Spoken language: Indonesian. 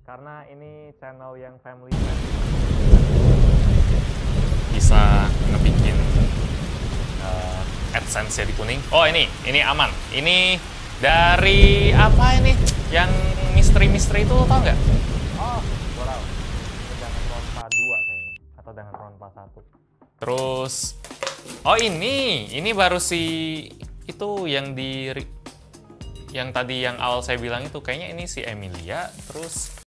karena ini channel yang family friendly. Bisa ngebikin AdSense ya di kuning. Oh ini aman. Ini dari apa ini? Yang misteri-misteri itu tau nggak? Oh, gue tahu. Itu Danganronpa 2 kayaknya, atau Danganronpa 1. Terus, oh ini baru si itu yang tadi yang awal saya bilang itu kayaknya ini si Emilia, terus